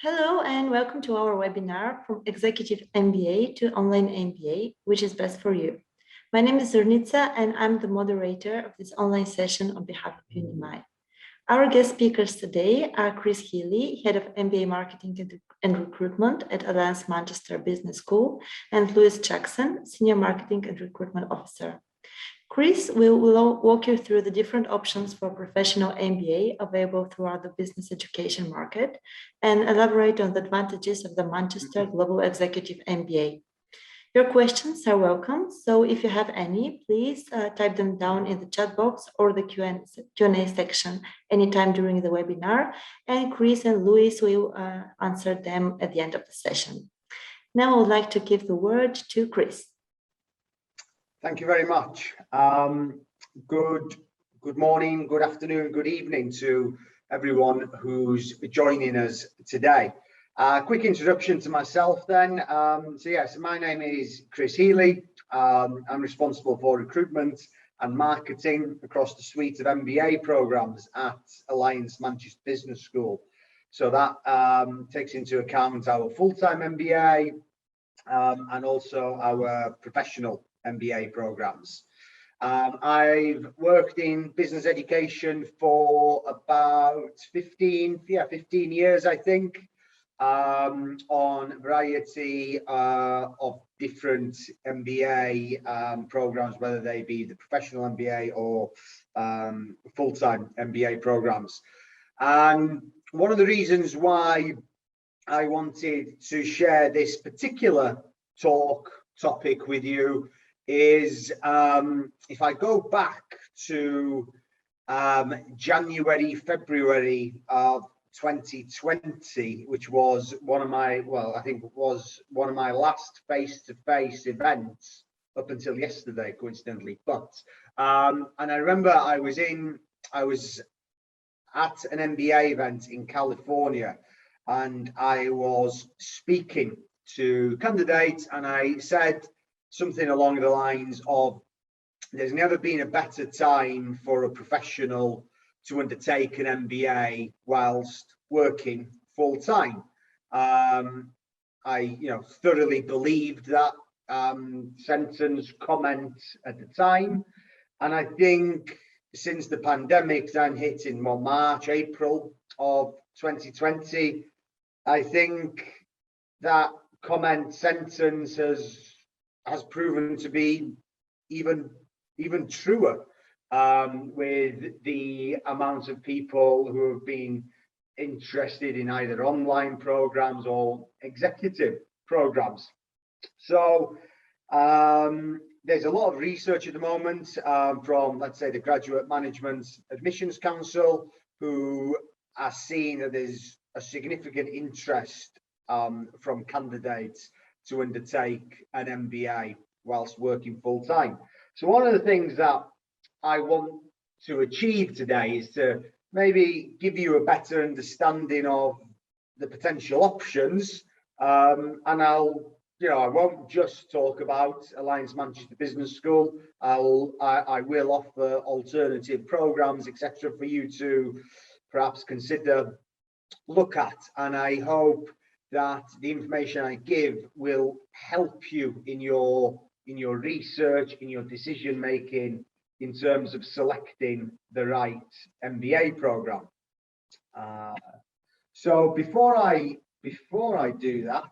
Hello and welcome to our webinar from Executive MBA to Online MBA, which is best for you. My name is Zurnica and I'm the moderator of this online session on behalf of Unimai. Our guest speakers today are Chris Healey, Head of MBA Marketing and Recruitment at Alliance Manchester Business School, and Louis Jackson, Senior Marketing and Recruitment Officer. Chris will walk you through the different options for professional MBA available throughout the business education market and elaborate on the advantages of the Manchester Global Executive MBA. Your questions are welcome, so if you have any, please type them down in the chat box or the Q&A section anytime during the webinar, and Chris and Louis will answer them at the end of the session. Now I would like to give the word to Chris. Thank you very much. Good morning, good afternoon, good evening to everyone who's joining us today. Quick introduction to myself then. So my name is Chris Healey. I'm responsible for recruitment and marketing across the suite of MBA programs at Alliance Manchester Business School. So that takes into account our full-time MBA and also our professional MBA programs. I've worked in business education for about 15 years, I think, on a variety of different MBA programs, whether they be the professional MBA or full-time MBA programs. And one of the reasons why I wanted to share this particular topic with you is if I go back to January, February of 2020, which was one of my last face-to-face events up until yesterday, coincidentally. But and I remember I was at an MBA event in California, and I was speaking to candidates, and I said something along the lines of, there's never been a better time for a professional to undertake an MBA whilst working full time. I thoroughly believed that sentence, comment at the time. And I think since the pandemic then hit in March, April of 2020, I think that comment sentence has proven to be even truer with the amount of people who have been interested in either online programs or executive programs. So there's a lot of research at the moment from, let's say, the Graduate Management Admissions Council, who are seeing that there's a significant interest from candidates to undertake an MBA whilst working full time. So one of the things that I want to achieve today is to maybe give you a better understanding of the potential options, and I won't just talk about Alliance Manchester Business School. I will offer alternative programs, etc., for you to perhaps consider, look at, and I hope that the information I give will help you in your research, in your decision making, in terms of selecting the right MBA program. So before I do that,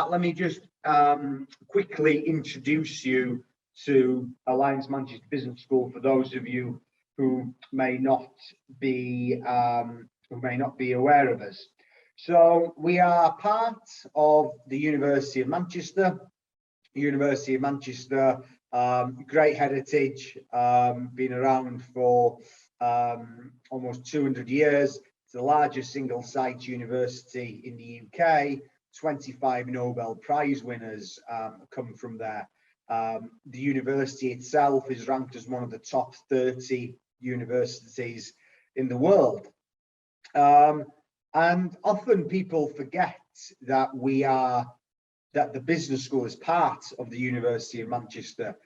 let me just quickly introduce you to Alliance Manchester Business School for those of you who may not be aware of us. So we are part of the University of Manchester. University of Manchester, great heritage, been around for almost 200 years. It's the largest single site university in the UK. 25 Nobel Prize winners come from there. The university itself is ranked as one of the top 30 universities in the world. And often people forget that the business school is part of the University of Manchester.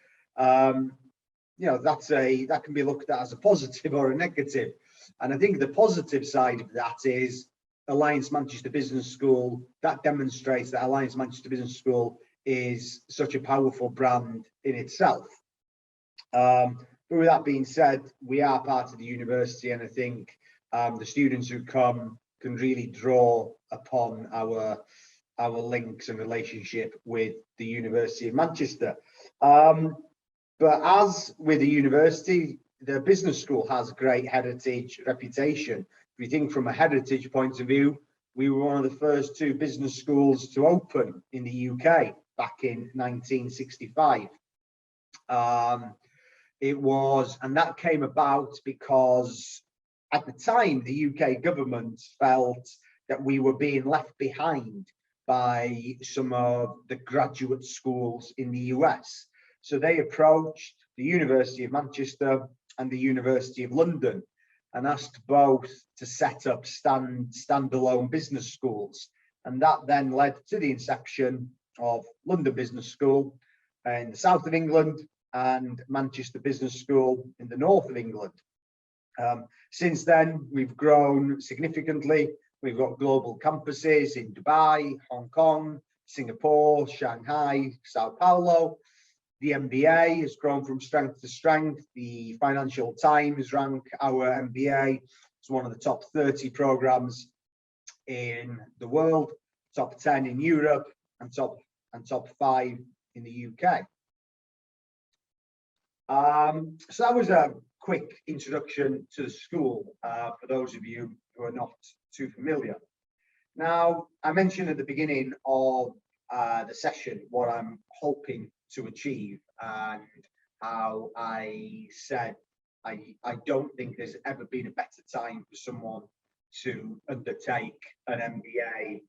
that can be looked at as a positive or a negative. And I think the positive side of that is Alliance Manchester Business School. That demonstrates that Alliance Manchester Business School is such a powerful brand in itself. But with that being said, we are part of the university, and I think the students who come can really draw upon our links and relationship with the University of Manchester. But as with the university, the business school has great heritage reputation. If you think from a heritage point of view, we were one of the first 2 business schools to open in the UK back in 1965. And that came about because at the time, the UK government felt that we were being left behind by some of the graduate schools in the US. So they approached the University of Manchester and the University of London and asked both to set up standalone business schools. And that then led to the inception of London Business School in the south of England and Manchester Business School in the north of England. Since then, we've grown significantly. We've got global campuses in Dubai, Hong Kong, Singapore, Shanghai, Sao Paulo. The MBA has grown from strength to strength. The Financial Times rank our MBA as one of the top 30 programs in the world, top 10 in Europe, and top 5 in the UK. So that was a quick introduction to the school for those of you who are not too familiar. Now, I mentioned at the beginning of the session what I'm hoping to achieve, and how I said I don't think there's ever been a better time for someone to undertake an MBA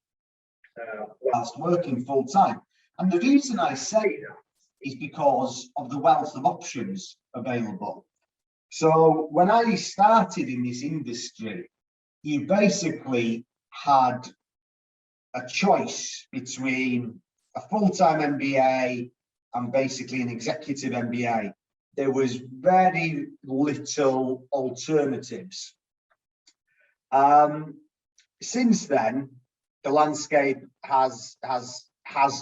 whilst working full time. And the reason I say that is because of the wealth of options available. So when I started in this industry, you basically had a choice between a full-time MBA and basically an executive MBA. There was very little alternatives. Since then, the landscape has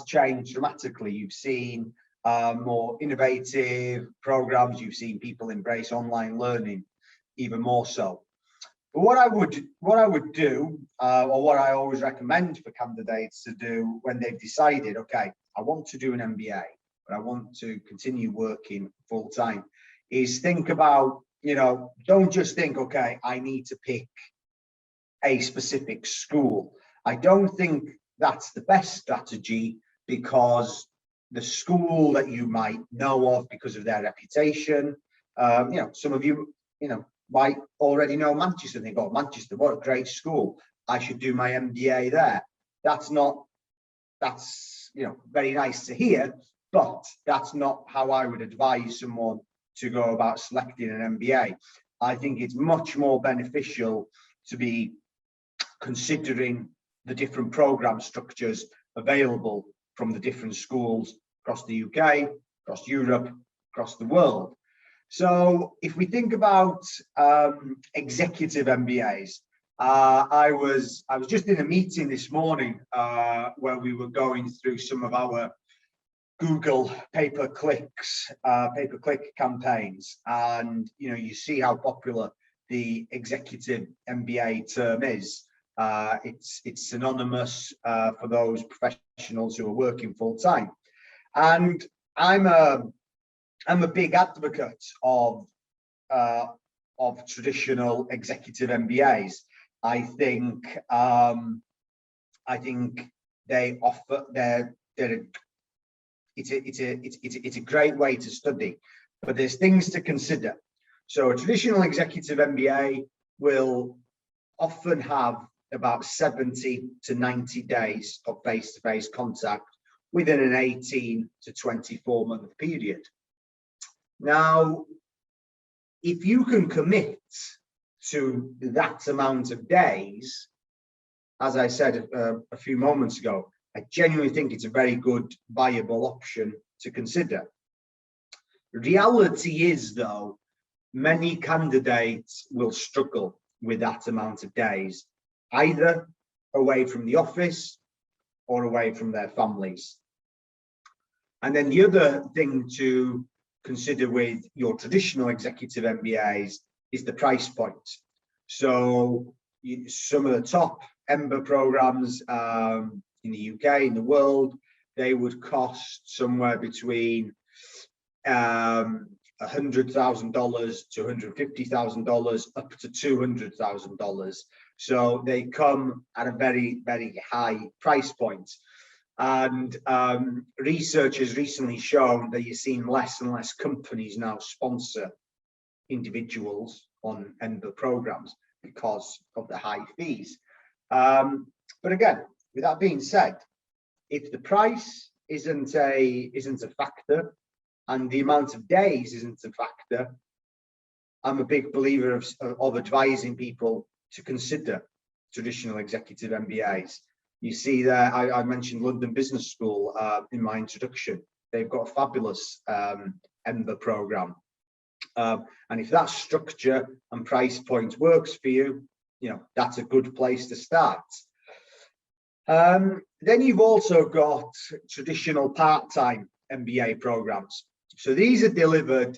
changed dramatically. You've seen more innovative programs. You've seen people embrace online learning even more so. But what I would do, or what I always recommend for candidates to do when they've decided, okay, I want to do an MBA, but I want to continue working full time, is think about, don't just think, okay, I need to pick a specific school. I don't think that's the best strategy, because the school that you might know of because of their reputation, some of you, might already know Manchester and think, oh, Manchester, what a great school, I should do my MBA there. That's very nice to hear, but that's not how I would advise someone to go about selecting an MBA. I think it's much more beneficial to be considering the different program structures available from the different schools across the UK, across Europe, across the world. So if we think about executive MBAs, I was just in a meeting this morning where we were going through some of our Google pay-per-click campaigns, and you see how popular the executive MBA term is. It's synonymous for those professionals who are working full time, and I'm a big advocate of traditional executive MBAs. I think they offer it's a great way to study, but there's things to consider. So a traditional executive MBA will often have about 70 to 90 days of face-to-face contact within an 18 to 24 month period. Now, if you can commit to that amount of days, as I said a few moments ago, I genuinely think it's a very good, viable option to consider. Reality is, though, many candidates will struggle with that amount of days, either away from the office or away from their families. And then the other thing to consider with your traditional executive MBAs is the price point. So some of the top MBA programs in the UK, in the world, they would cost somewhere between $100,000 to $150,000 up to $200,000. So they come at a very, very high price point. And research has recently shown that you're seeing less and less companies now sponsor individuals on MBA programs because of the high fees. But again, with that being said, if the price isn't a factor and the amount of days isn't a factor, I'm a big believer of advising people to consider traditional executive MBAs. You see there, I mentioned London Business School in my introduction. They've got a fabulous MBA program. And if that structure and price point works for you, that's a good place to start. Then you've also got traditional part-time MBA programs. So these are delivered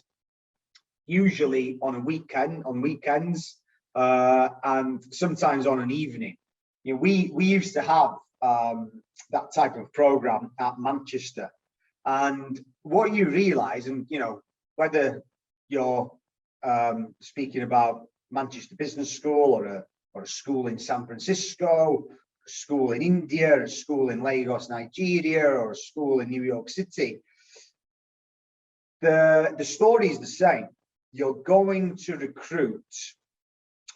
usually on weekends, and sometimes on an evening. We used to have that type of program at Manchester, and what you realise, and whether you're speaking about Manchester Business School or a school in San Francisco, a school in India, a school in Lagos, Nigeria, or a school in New York City, the story is the same. You're going to recruit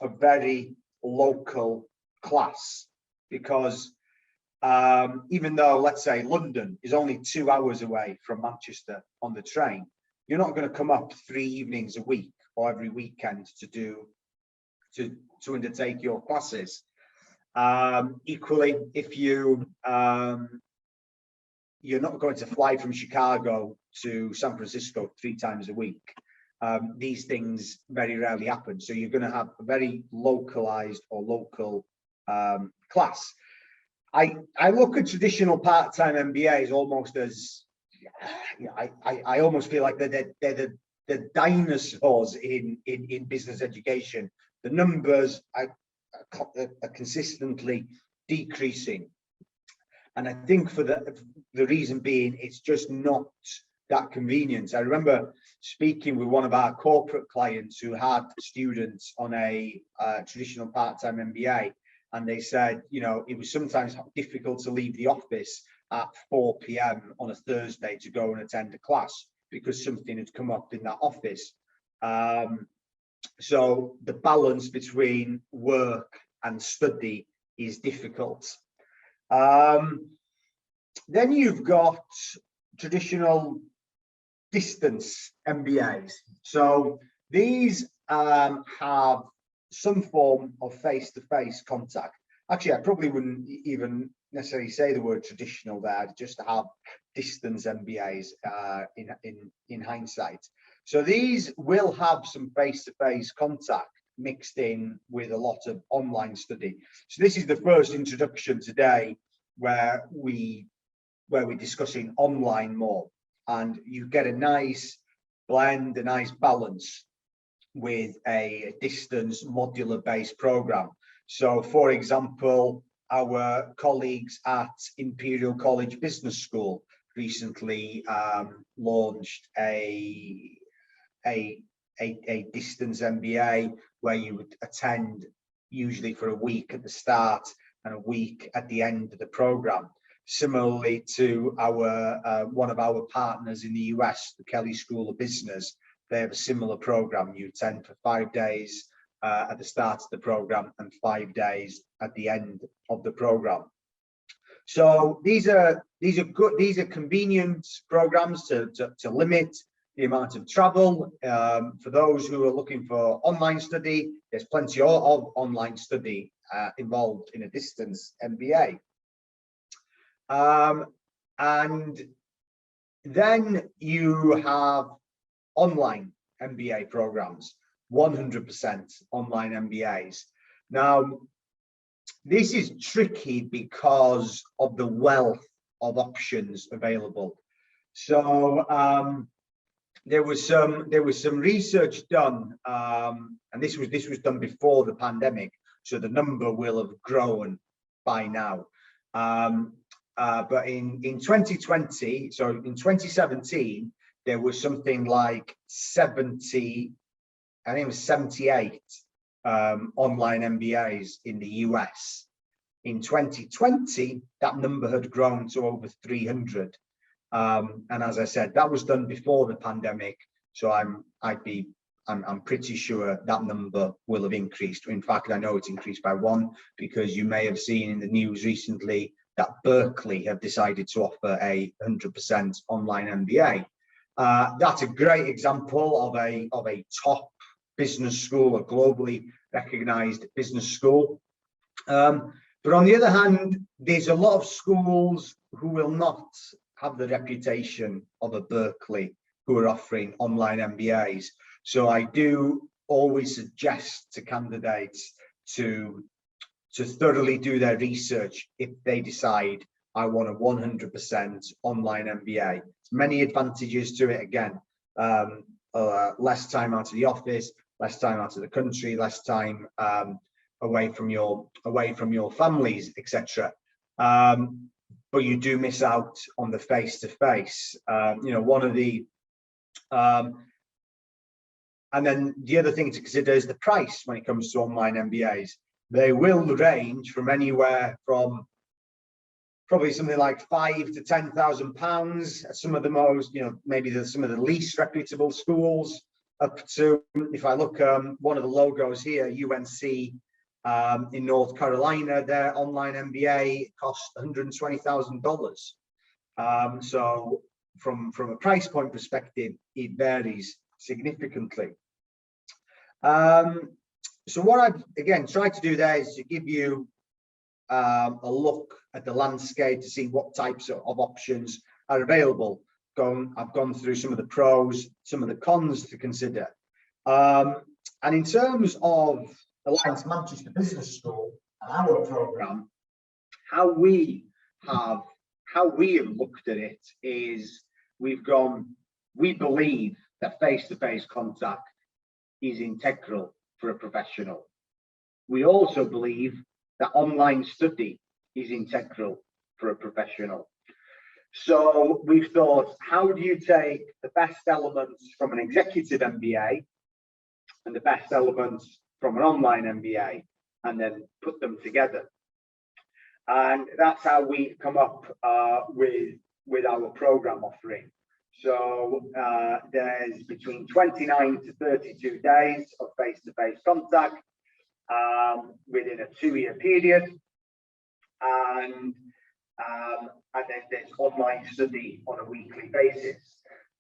a very local class, because even though, let's say, London is only 2 hours away from Manchester on the train, you're not going to come up 3 evenings a week or every weekend to undertake your classes. Equally, if you're not going to fly from Chicago to San Francisco 3 times a week, these things very rarely happen. So you're going to have a very localized or local class. I look at traditional part-time MBAs almost as, I almost feel like they're the dinosaurs in business education. The numbers are consistently decreasing, and I think for the reason being, it's just not that convenient. I remember speaking with one of our corporate clients who had students on a traditional part-time MBA, and they said, it was sometimes difficult to leave the office at 4 p.m. on a Thursday to go and attend a class because something had come up in that office. So the balance between work and study is difficult. Then you've got traditional distance MBAs. So these have some form of face-to-face contact. Actually, I probably wouldn't even necessarily say the word traditional there, just to have distance MBAs in hindsight. So these will have some face-to-face contact mixed in with a lot of online study. So this is the first introduction today where we're discussing online more, and you get a nice blend, a nice balance with a distance modular based program. So for example, our colleagues at Imperial College Business School recently launched a distance MBA where you would attend usually for a week at the start and a week at the end of the program. Similarly to our one of our partners in the US, the Healey School of Business, they have a similar program. You attend for 5 days at the start of the program and 5 days at the end of the program. So these are good. These are convenient programs to limit the amount of travel. For those who are looking for online study, there's plenty of online study involved in a distance MBA. And then you have online MBA programs, 100% online MBAs. Now, this is tricky because of the wealth of options available. So there was some research done, and this was done before the pandemic, so the number will have grown by now. But in 2020, so in 2017, there was something like 70, I think it was 78 online MBAs in the US. In 2020, that number had grown to over 300. And as I said, that was done before the pandemic. So I'm pretty sure that number will have increased. In fact, I know it's increased by 1, because you may have seen in the news recently that Berkeley have decided to offer a 100% online MBA. That's a great example of a top business school, a globally recognized business school. But on the other hand, there's a lot of schools who will not have the reputation of a Berkeley who are offering online MBAs. So I do always suggest to candidates to thoroughly do their research if they decide I want a 100% online MBA. There's many advantages to it. Again, less time out of the office, less time out of the country, less time away from your families, etc. But you do miss out on the face-to-face. You know, one of the and then the other thing to consider is the price when it comes to online MBAs. They will range from anywhere from probably something like £5,000 to £10,000 at some of the most, you know, maybe some of the least reputable schools, up to, if I look, one of the logos here, UNC in North Carolina, their online MBA cost $120,000. So from a price point perspective, it varies significantly. So what I've again tried to do there is to give you a look at the landscape to see what types of options are available. I've gone through some of the pros, some of the cons to consider. And in terms of Alliance Manchester Business School and our program, how we have looked at it is we believe that face-to-face contact is integral for a professional. We also believe that online study is integral for a professional. So we've thought, how do you take the best elements from an executive MBA and the best elements from an online MBA and then put them together? And that's how we've come up with our program offering. So there's between 29 to 32 days of face-to-face contact within a 2-year period, and then there's online study on a weekly basis.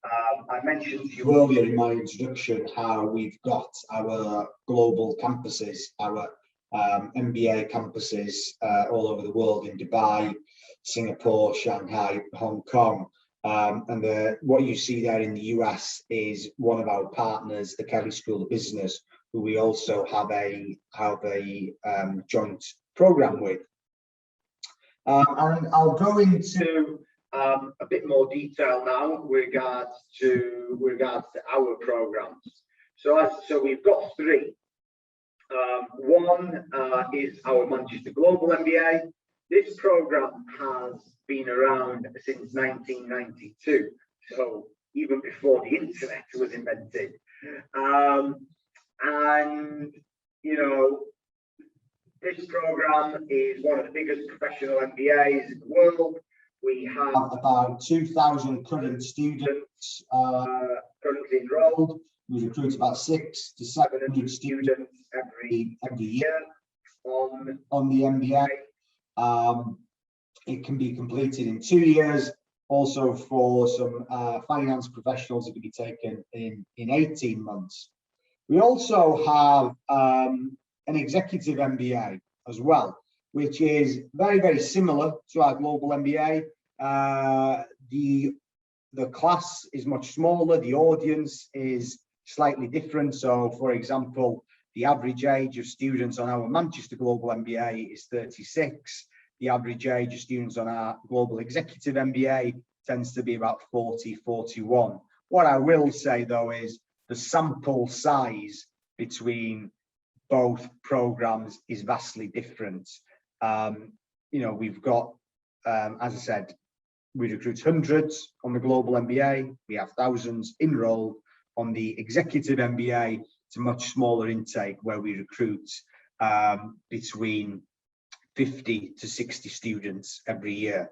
I mentioned to you earlier in my introduction how we've got our global campuses, our MBA campuses all over the world, in Dubai, Singapore, Shanghai, Hong Kong. And what you see there in the US is one of our partners, the Healey School of Business, who we also have a joint program with. And I'll go into a bit more detail now with regards to our programs. So we've got 3. One is our Manchester Global MBA. This program has been around since 1992, so even before the internet was invented. And you know, this program is one of the biggest professional MBAs in the world. We have about 2,000 current students currently enrolled. We recruit about 600 to 700 students every year on the MBA. It can be completed in 2 years. Also, for some finance professionals, it can be taken in 18 months. We also have an executive MBA as well, which is very, very similar to our global MBA. The the class is much smaller, the audience is slightly different. So, for example, the average age of students on our Manchester Global MBA is 36. The average age of students on our Global Executive MBA tends to be about 40, 41. What I will say, though, is the sample size between both programs is vastly different. We've got, as I said, we recruit hundreds on the Global MBA. We have thousands enrolled. On the Executive MBA, it's a much smaller intake where we recruit between 50 to 60 students every year.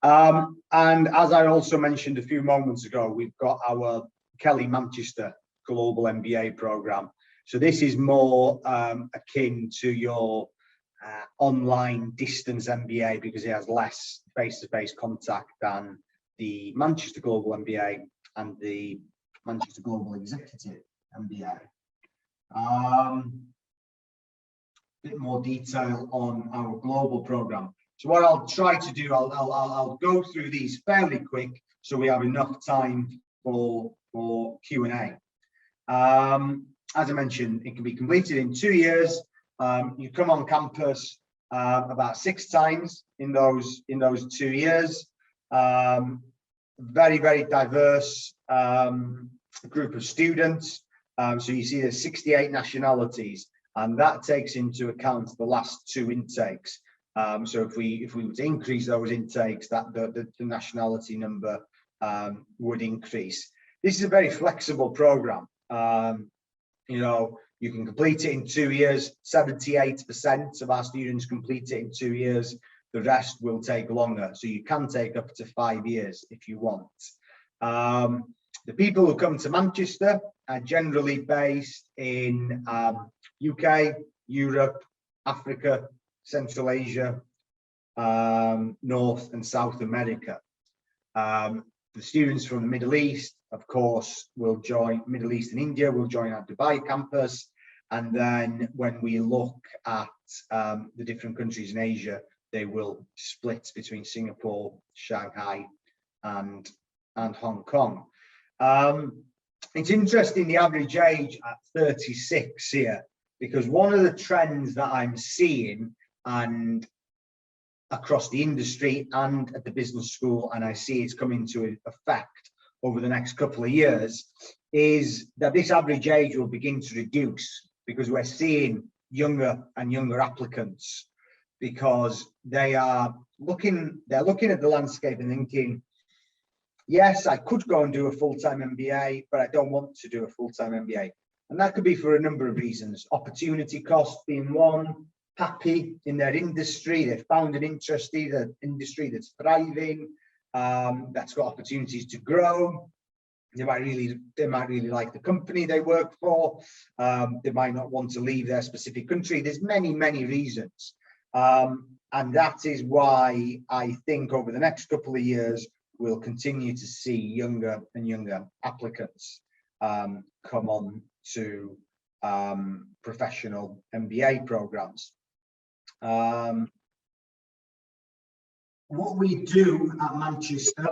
And as I also mentioned a few moments ago, we've got our Healey Manchester Global MBA program. So this is more akin to your online distance MBA because it has less face-to-face contact than the Manchester Global MBA and the Manchester Global Executive MBA. Bit more detail on our global program. So what I'll try to do, I'll go through these fairly quick so we have enough time for Q&A. As I mentioned, it can be completed in 2 years. You come on campus about 6 times in those 2 years. Very, very diverse group of students. So you see there's 68 nationalities, and that takes into account the last 2 intakes. So if we were to increase those intakes, that the nationality number would increase. This is a very flexible program. You can complete it in 2 years. 78% of our students complete it in 2 years. The rest will take longer. So you can take up to 5 years if you want. The people who come to Manchester are generally based in UK, Europe, Africa, Central Asia, North and South America. The students from the Middle East, of course, will join Middle East and India, will join our Dubai campus. And then when we look at the different countries in Asia, they will split between Singapore, Shanghai, and Hong Kong. It's interesting, the average age at 36 here, because one of the trends that I'm seeing and across the industry and at the business school, and I see it's coming to effect over the next couple of years, is that this average age will begin to reduce because we're seeing younger and younger applicants, because they're looking at the landscape and thinking, yes, I could go and do a full-time MBA, but I don't want to do a full-time MBA. And that could be for a number of reasons. Opportunity cost being one, happy in their industry, they've found an interesting industry that's thriving, that's got opportunities to grow. They might really like the company they work for. They might not want to leave their specific country. There's many, many reasons. And that is why I think over the next couple of years, we'll continue to see younger and younger applicants come on to professional MBA programs. What we do at Manchester,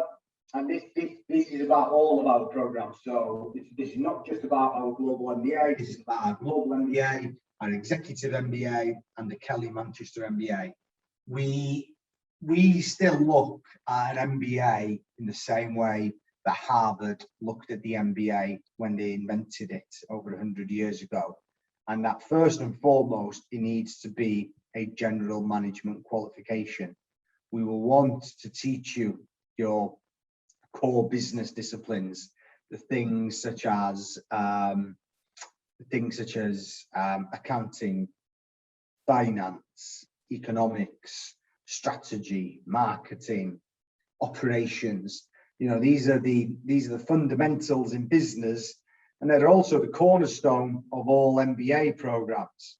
and this is about all of our programs, so this is not just about our global MBA, this is about our global MBA, our executive MBA, and the Healey Manchester MBA. We still look at an MBA in the same way that Harvard looked at the MBA when they invented it over 100 years ago. And that first and foremost, it needs to be a general management qualification. We will want to teach you your core business disciplines, the things such as accounting, finance, economics, strategy, marketing, operations. These are the fundamentals in business, and they're also the cornerstone of all MBA programs.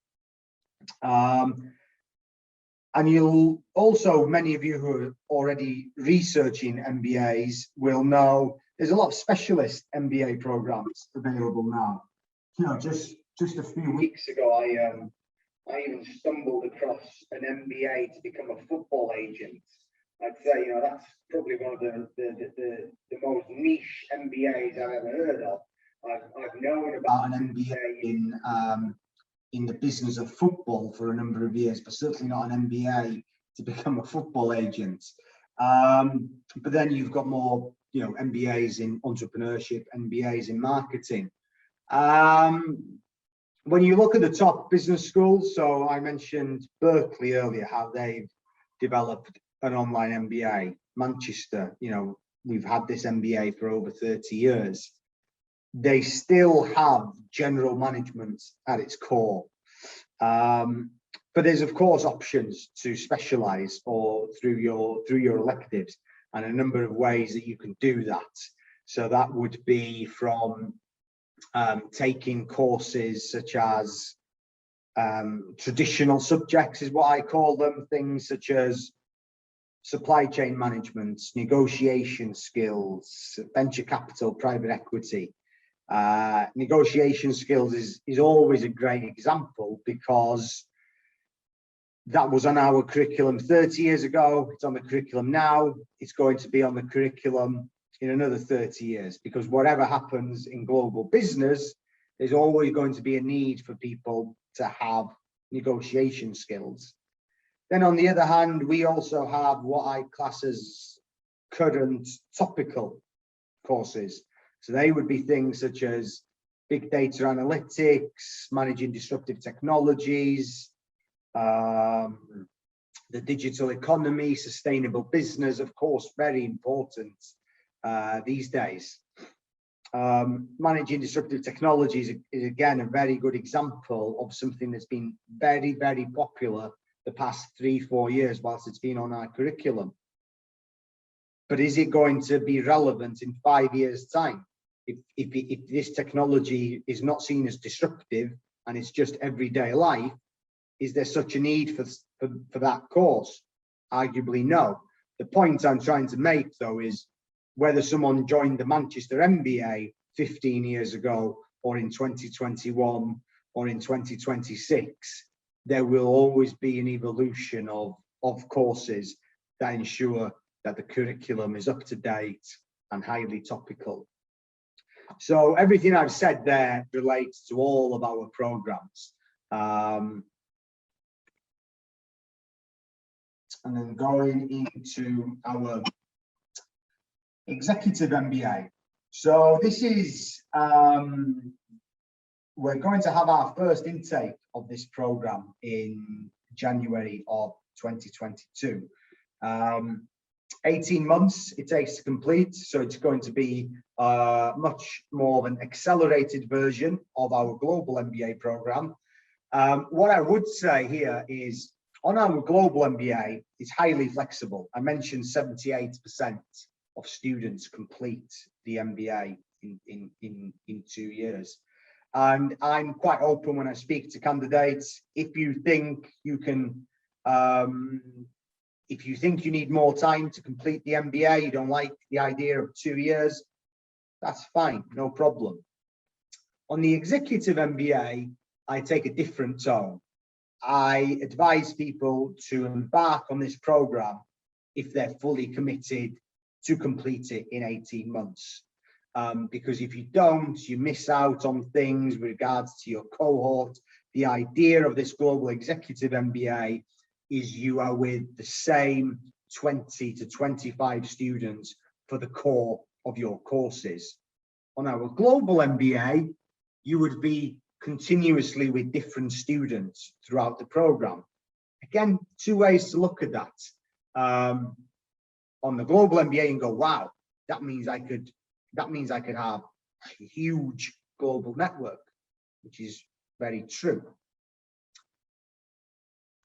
And you'll also, many of you who are already researching MBAs will know there's a lot of specialist MBA programs available now. Just a few weeks ago, I even stumbled across an MBA to become a football agent. I'd say, that's probably one of the most niche MBAs I've ever heard of. I've known about an MBA in the business of football for a number of years, but certainly not an MBA to become a football agent. But then you've got more, MBAs in entrepreneurship, MBAs in marketing. When you look at the top business schools, so I mentioned Berkeley earlier, how they've developed an online MBA. Manchester, we've had this MBA for over 30 years. They still have general management at its core. But there's of course options to specialize or through your electives, and a number of ways that you can do that. So that would be from taking courses such as traditional subjects is what I call them, things such as supply chain management, negotiation skills, venture capital, private equity. Negotiation skills is always a great example because that was on our curriculum 30 years ago. It's on the curriculum now. It's going to be on the curriculum in another 30 years, because whatever happens in global business, there's always going to be a need for people to have negotiation skills. Then on the other hand, we also have what I class as current topical courses. So they would be things such as big data analytics, managing disruptive technologies, the digital economy, sustainable business, of course, very important these days. Managing disruptive technologies is again a very good example of something that's been very, very popular the past 3-4 years whilst it's been on our curriculum. But is it going to be relevant in 5 years' time? If this technology is not seen as disruptive and it's just everyday life, is there such a need for that course? Arguably no. The point I'm trying to make though is whether someone joined the Manchester MBA 15 years ago or in 2021 or in 2026, there will always be an evolution of courses that ensure that the curriculum is up to date and highly topical. So everything I've said there relates to all of our programs. And then going into our Executive MBA. So this is, we're going to have our first intake of this program in January of 2022. 18 months it takes to complete, so it's going to be much more of an accelerated version of our global MBA program. What I would say here is on our global MBA, it's highly flexible. I mentioned 78% of students complete the MBA in 2 years. And I'm quite open when I speak to candidates. If you think you can, if you think you need more time to complete the MBA, you don't like the idea of 2 years, that's fine, no problem. On the Executive MBA, I take a different tone. I advise people to embark on this program if they're fully committed to complete it in 18 months. Because if you don't, you miss out on things with regards to your cohort. The idea of this Global Executive MBA is you are with the same 20 to 25 students for the core of your courses. On our Global MBA, you would be continuously with different students throughout the program. Again, 2 ways to look at that. On the Global MBA and go, wow, that means I could have a huge global network, which is very true.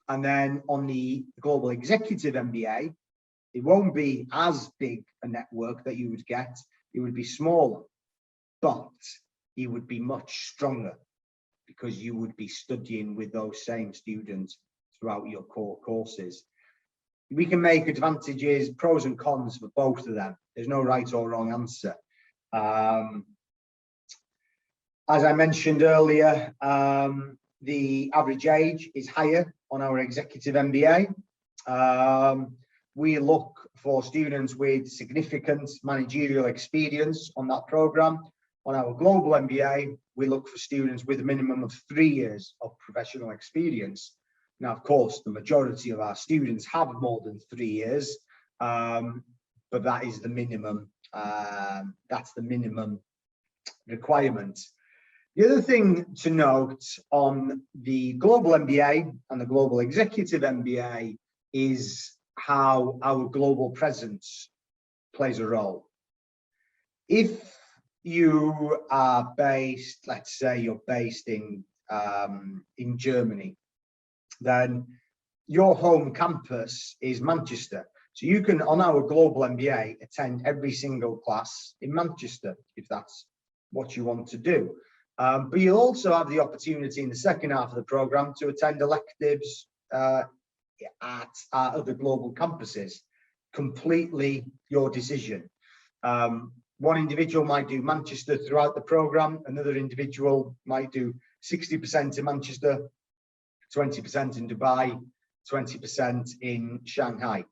And then on the Global Executive MBA, it won't be as big a network that you would get. It would be smaller, but it would be much stronger because you would be studying with those same students throughout your core courses. We can make advantages, pros and cons for both of them. There's no right or wrong answer. As I mentioned earlier, the average age is higher on our Executive MBA. we look for students with significant managerial experience on that program. On our global MBA, we look for students with a minimum of 3 years of professional experience. Now, of course, the majority of our students have more than 3 years, but that is the minimum. That's the minimum requirement. The other thing to note on the global MBA and the global executive MBA is how our global presence plays a role. If you are based, let's say you're based in Germany, then your home campus is Manchester. So you can, on our global MBA, attend every single class in Manchester, if that's what you want to do. But you'll also have the opportunity in the second half of the program to attend electives at our other global campuses. Completely your decision. One individual might do Manchester throughout the program. Another individual might do 60% in Manchester, 20% in Dubai, 20% in Shanghai.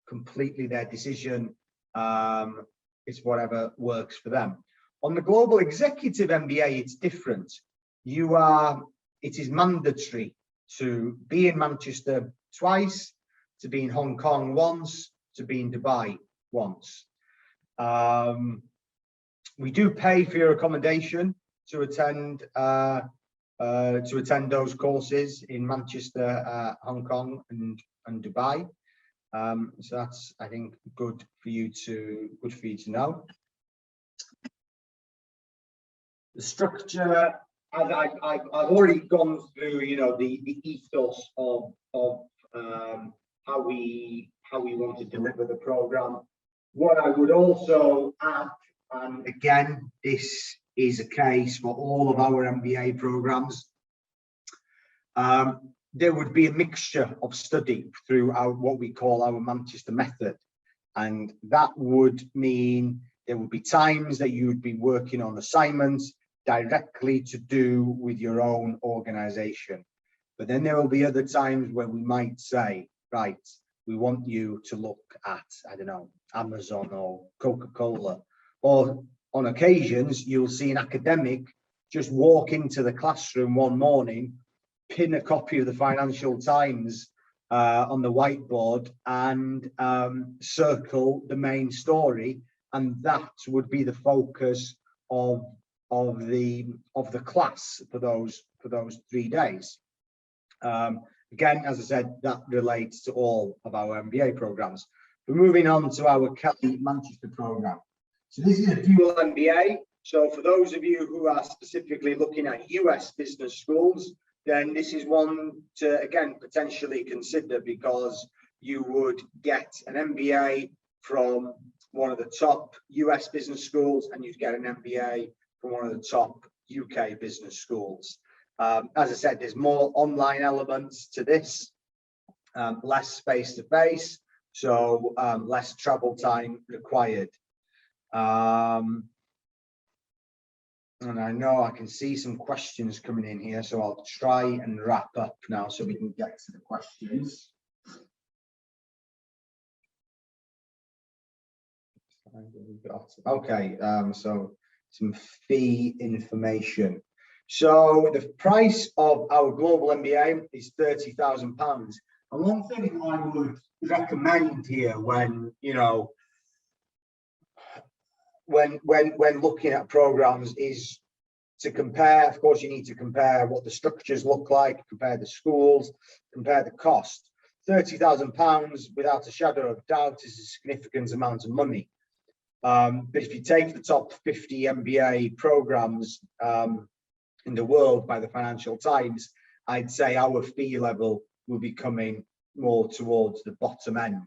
Completely their decision. It's whatever works for them. On the global executive MBA, it's different. It is mandatory to be in Manchester twice, to be in Hong Kong once, to be in Dubai once. We do pay for your accommodation to attend those courses in Manchester, Hong Kong, and Dubai. So that's, I think, good for you to know. The structure, as I've already gone through, the ethos of how we want to deliver the program. What I would also add, and again, this is a case for all of our MBA programs, there would be a mixture of study through what we call our Manchester method. And that would mean there would be times that you would be working on assignments directly to do with your own organization. But then there will be other times where we might say, right, we want you to look at, I don't know, Amazon or Coca-Cola. Or on occasions, you'll see an academic just walk into the classroom one morning, pin a copy of the Financial Times on the whiteboard and circle the main story, and that would be the focus of the class for those 3 days. Again, as I said, that relates to all of our MBA programs. We're moving on to our Kelly Manchester program. So this is a dual MBA. So for those of you who are specifically looking at US business schools, then this is one to, again, potentially consider, because you would get an MBA from one of the top US business schools, and you'd get an MBA from one of the top UK business schools. As I said, there's more online elements to this, less face-to-face, so less travel time required. And I know I can see some questions coming in here, so I'll try and wrap up now so we can get to the questions. Okay, so some fee information. So the price of our global MBA is £30,000. And one thing I would recommend here when, when looking at programs is to compare. Of course, you need to compare what the structures look like, compare the schools, compare the cost. £30,000, without a shadow of doubt, is a significant amount of money. But if you take the top 50 MBA programs in the world by the Financial Times, I'd say our fee level will be coming more towards the bottom end.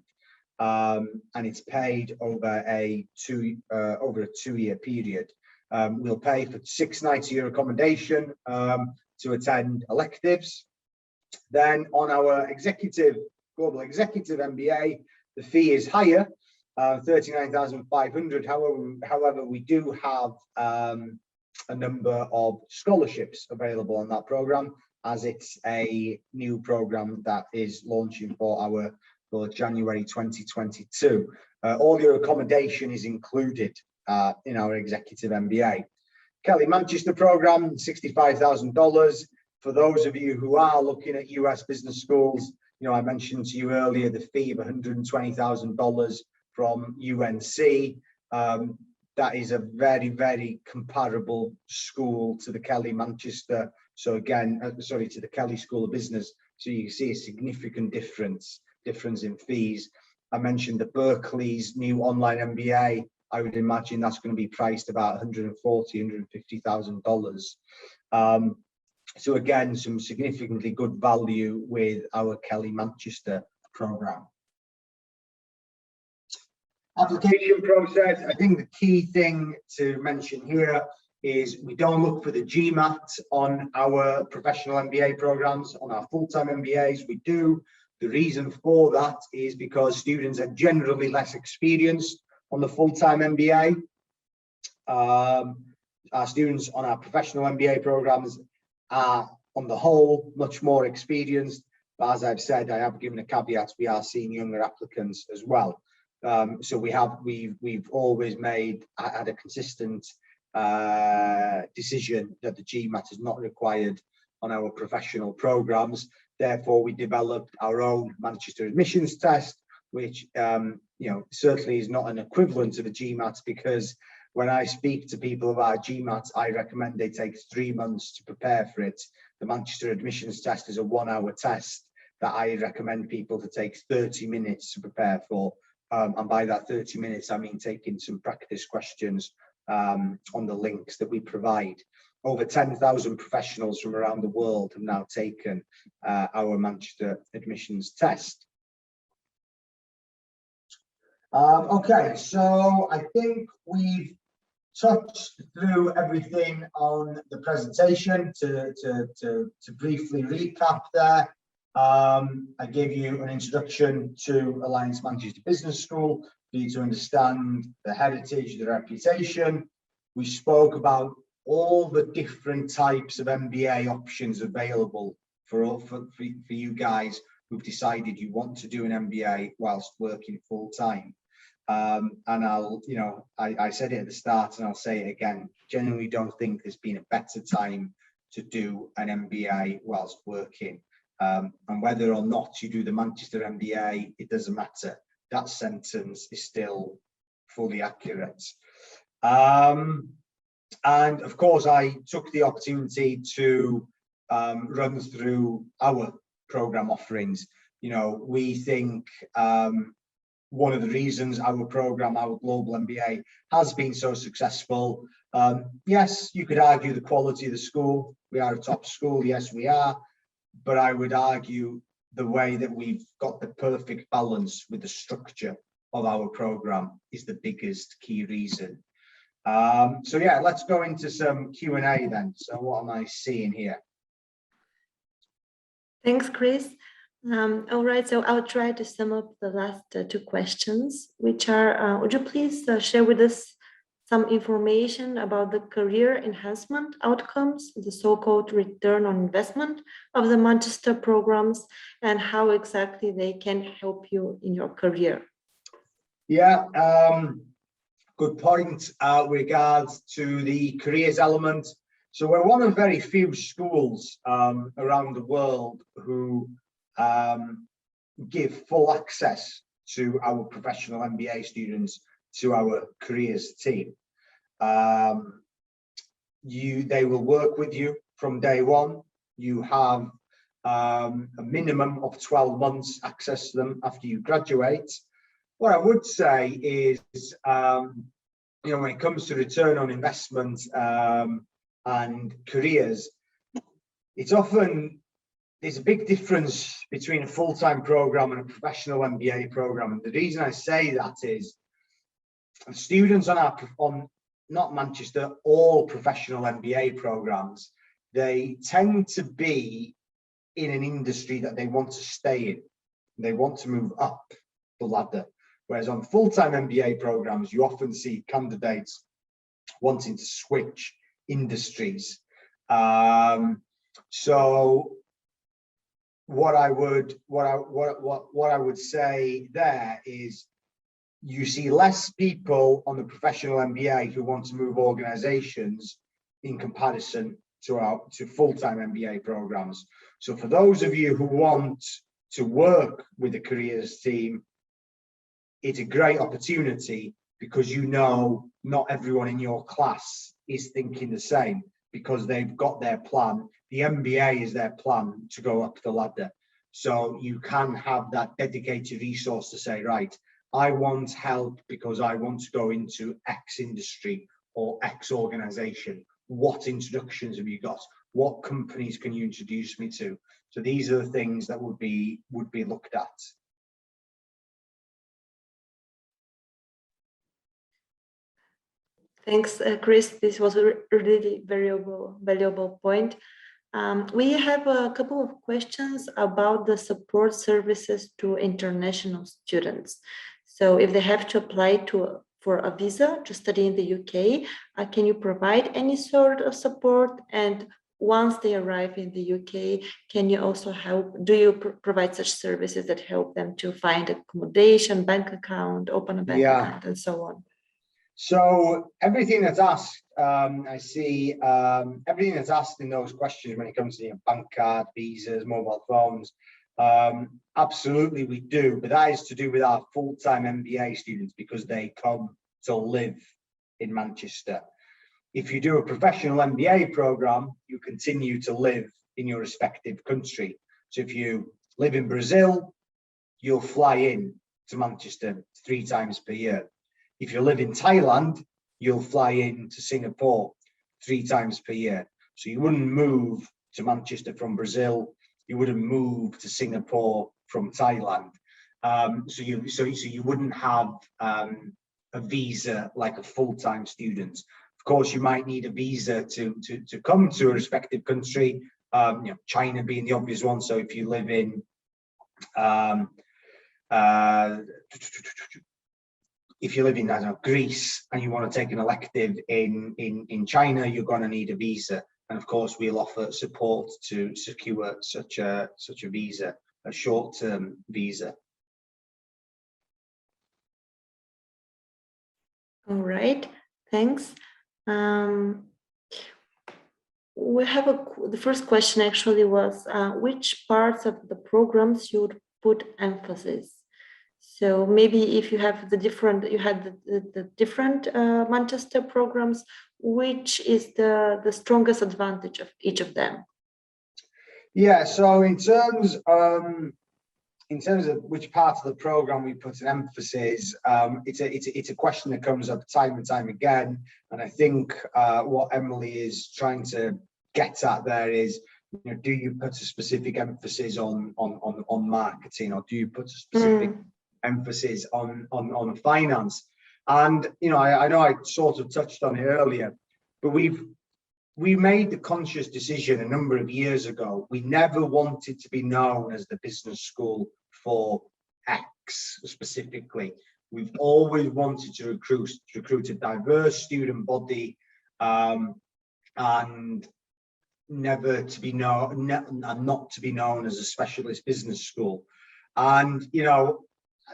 And it's paid over a 2-year period. We'll pay for 6 nights a year accommodation to attend electives. Then on our global executive MBA, the fee is higher, 39,500. However, we do have a number of scholarships available on that program, as it's a new program that is launching for our for January 2022. All your accommodation is included in our Executive MBA. Kelly Manchester program, $65,000. For those of you who are looking at US business schools, you know, I mentioned to you earlier the fee of $120,000 from UNC. That is a very, very comparable school to the Kelly Manchester. So again, to the Kelly School of Business. So you can see a significant difference in fees. I mentioned the Berkeley's new online MBA. I would imagine that's going to be priced about $140,000, $150,000. So again, some significantly good value with our Kelly Manchester program. Application process. I think the key thing to mention here is we don't look for the GMAT on our professional MBA programs. On our full-time MBAs, we do. The reason for that is because students are generally less experienced on the full-time MBA. Our students on our professional MBA programs are, on the whole, much more experienced. But as I've said, I have given a caveat, we are seeing younger applicants as well. So we've always had a consistent decision that the GMAT is not required on our professional programs. Therefore, we developed our own Manchester admissions test, which certainly is not an equivalent to the GMAT, because when I speak to people about GMAT, I recommend they take 3 months to prepare for it. The Manchester admissions test is a 1-hour test that I recommend people to take 30 minutes to prepare for. And by that 30 minutes, I mean taking some practice questions on the links that we provide. Over 10,000 professionals from around the world have now taken our Manchester admissions test. Okay, so I think we've touched through everything on the presentation. To briefly recap there, I gave you an introduction to Alliance Manchester Business School for you to understand the heritage, the reputation. We spoke about all the different types of MBA options available for you guys who've decided you want to do an MBA whilst working full time. And I said it at the start and I'll say it again, genuinely don't think there's been a better time to do an MBA whilst working. And whether or not you do the Manchester MBA, it doesn't matter. That sentence is still fully accurate. And of course, I took the opportunity to run through our program offerings. You know, we think one of the reasons our program, our global MBA, has been so successful. Yes, you could argue the quality of the school. We are a top school. Yes, we are. But I would argue the way that we've got the perfect balance with the structure of our program is the biggest key reason. So yeah, let's go into some Q&A then. So what am I seeing here? Thanks, Chris. All right, so I'll try to sum up the last 2 questions, which are, would you please share with us some information about the career enhancement outcomes, the so-called return on investment of the Manchester programs, and how exactly they can help you in your career? Yeah, good point regards to the careers element. So we're one of very few schools around the world who give full access to our professional MBA students to our careers team. They will work with you from day one. You have a minimum of 12 months access to them after you graduate. What I would say is, when it comes to return on investment and careers, there's a big difference between a full-time program and a professional MBA program. And the reason I say that is students on not Manchester, all professional MBA programs, they tend to be in an industry that they want to stay in. They want to move up the ladder. Whereas on full-time MBA programs, you often see candidates wanting to switch industries. So what I would say there is, you see less people on the professional MBA who want to move organizations in comparison to full-time MBA programs. So for those of you who want to work with a careers team, it's a great opportunity, because you know not everyone in your class is thinking the same, because they've got their plan. The MBA is their plan to go up the ladder. So you can have that dedicated resource to say, right, I want help because I want to go into X industry or X organization. What introductions have you got? What companies can you introduce me to? So these are the things that would be looked at. Thanks, Chris. This was a really valuable point. We have a couple of questions about the support services to international students. So if they have to apply for a visa to study in the UK, can you provide any sort of support? And once they arrive in the UK, can you also help? Do you provide such services that help them to find accommodation, bank account, open a bank account, and so on? So everything that's asked, I see everything that's asked in those questions when it comes to bank card, visas, mobile phones. Absolutely, we do, but that is to do with our full-time MBA students, because they come to live in Manchester. If you do a professional MBA program, you continue to live in your respective country. So if you live in Brazil, you'll fly in to Manchester 3 times per year. If you live in Thailand, you'll fly in to Singapore 3 times per year. So you wouldn't move to Manchester from Brazil. You wouldn't move to Singapore from Thailand. So you wouldn't have a visa like a full-time student. Of course, you might need a visa to come to a respective country. China being the obvious one. So if you live in I don't know, Greece, and you want to take an elective in China, you're going to need a visa. And of course, we'll offer support to secure such a visa, a short-term visa. All right, thanks. We have the first question actually was which parts of the programs you would put emphasis. So maybe if you have the different Manchester programs, which is the strongest advantage of each of them? Yeah, so in terms of which part of the program we put an emphasis, it's a question that comes up time and time again, and I think what Emily is trying to get at there is, do you put a specific emphasis on marketing, or do you put a specific emphasis on finance? And I know I sort of touched on it earlier, but we made the conscious decision a number of years ago. We never wanted to be known as the business school for X specifically. We've always wanted to recruit a diverse student body, and never to be known, not to be known as a specialist business school. And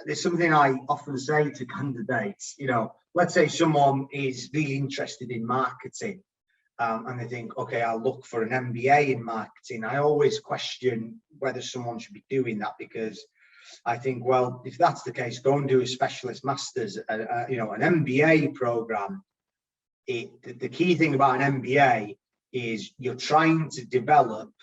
there's something I often say to candidates. Let's say someone is really interested in marketing, and they think, okay, I'll look for an MBA in marketing. I always question whether someone should be doing that, because I think, well, if that's the case, go and do a specialist master's, an MBA program. The key thing about an MBA is you're trying to develop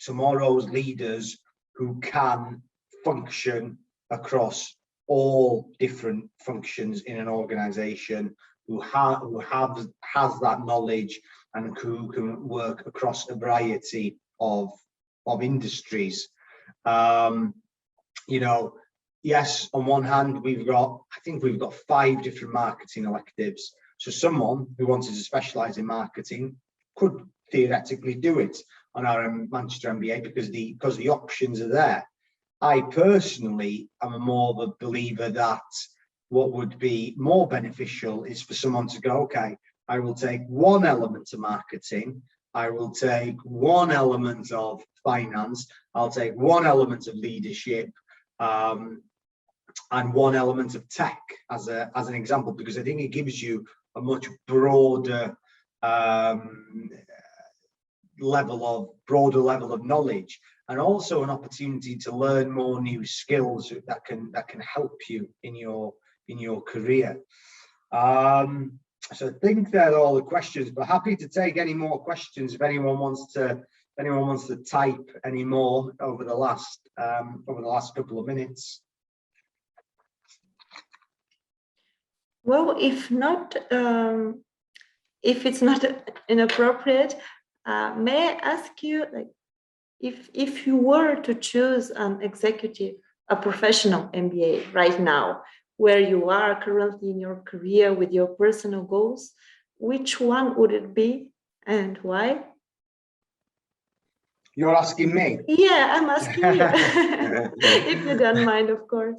tomorrow's leaders who can function across all different functions in an organization, who has that knowledge, and who can work across a variety of industries. Yes, on one hand, I think we've got 5 different marketing electives. So someone who wanted to specialize in marketing could theoretically do it on our Manchester MBA, because the options are there. I personally am more of a believer that what would be more beneficial is for someone to go, okay, I will take one element of marketing I will take one element of finance, I'll take one element of leadership, and one element of tech as an example, because I think it gives you a much broader level of knowledge, and also an opportunity to learn more new skills that can help you in your career. So I think they're all the questions, but happy to take any more questions if anyone wants to type any more over the last couple of minutes. Well, if not, if it's not inappropriate, may I ask you, like, if you were to choose an a professional MBA right now, where you are currently in your career with your personal goals, which one would it be and why? You're asking me? Yeah, I'm asking you. If you don't mind, of course.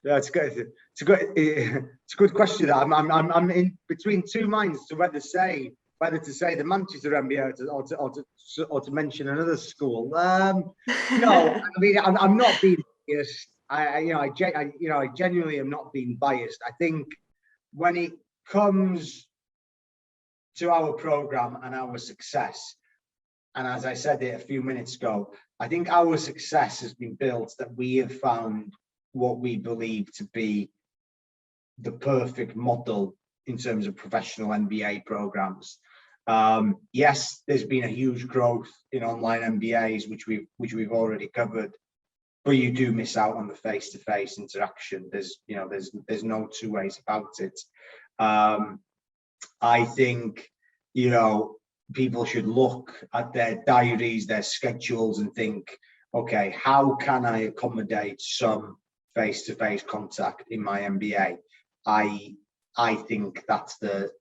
Yeah, it's good. It's a good question. I'm in between two minds to whether to say the Manchester MBA or to mention another school. No, I mean I'm not being biased. I genuinely am not being biased. I think when it comes to our program and our success, and as I said it a few minutes ago, I think our success has been built that we have found what we believe to be the perfect model in terms of professional MBA programs. Yes, there's been a huge growth in online MBAs, which we've already covered, but you do miss out on the face-to-face interaction. There's no two ways about it. I think people should look at their diaries, their schedules, and think, okay, how can I accommodate some face-to-face contact in my MBA? I think that's the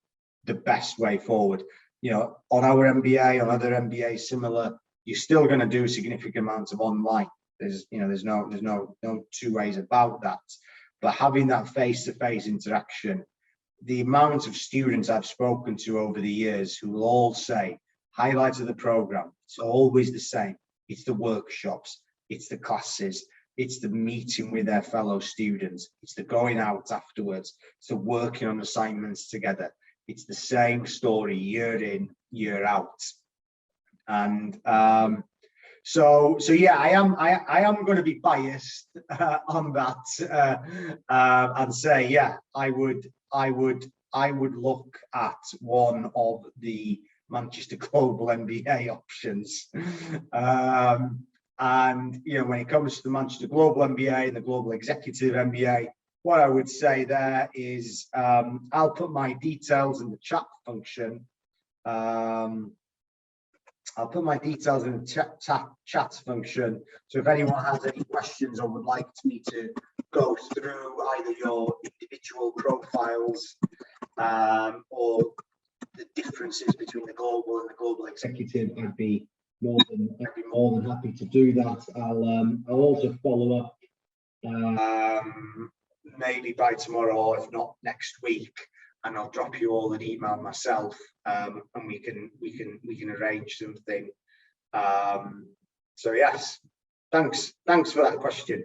best way forward. On our MBA, on other MBAs similar, you're still going to do significant amounts of online. There's no two ways about that. But having that face-to-face interaction, the amount of students I've spoken to over the years who will all say, highlights of the program, it's always the same. It's the workshops, it's the classes, it's the meeting with their fellow students, it's the going out afterwards, it's the working on assignments together. It's the same story year in, year out. And so yeah, I am going to be biased on that and say, yeah, I would look at one of the Manchester Global MBA options. And when it comes to the Manchester Global MBA and the Global Executive MBA, what I would say there is I'll put my details in the chat function. I'll put my details in the chat function. So if anyone has any questions or would like me to go through either your individual profiles or the differences between the global and the global executive, I'd be more than happy to do that. I'll also follow up maybe by tomorrow, or if not next week, and I'll drop you all an email myself, and we can arrange something. So yes, thanks for that question.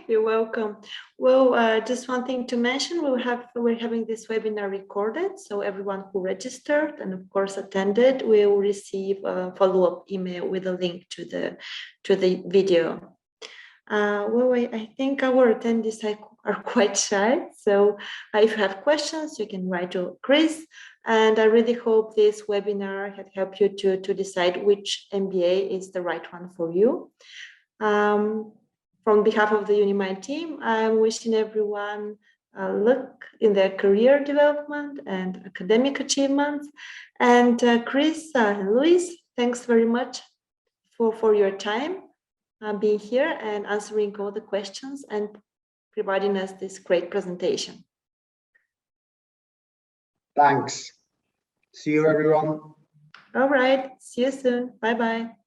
You're welcome. Well, just one thing to mention, we're having this webinar recorded, so everyone who registered and of course attended will receive a follow-up email with a link to the video. Well, I think our attendees are quite shy, so if you have questions, you can write to Chris, and I really hope this webinar had helped you to decide which MBA is the right one for you. From behalf of the Unimind team, I'm wishing everyone luck in their career development and academic achievements. And Chris and Luis, thanks very much for your time being here and answering all the questions and providing us this great presentation. Thanks. See you, everyone. All right. See you soon. Bye-bye.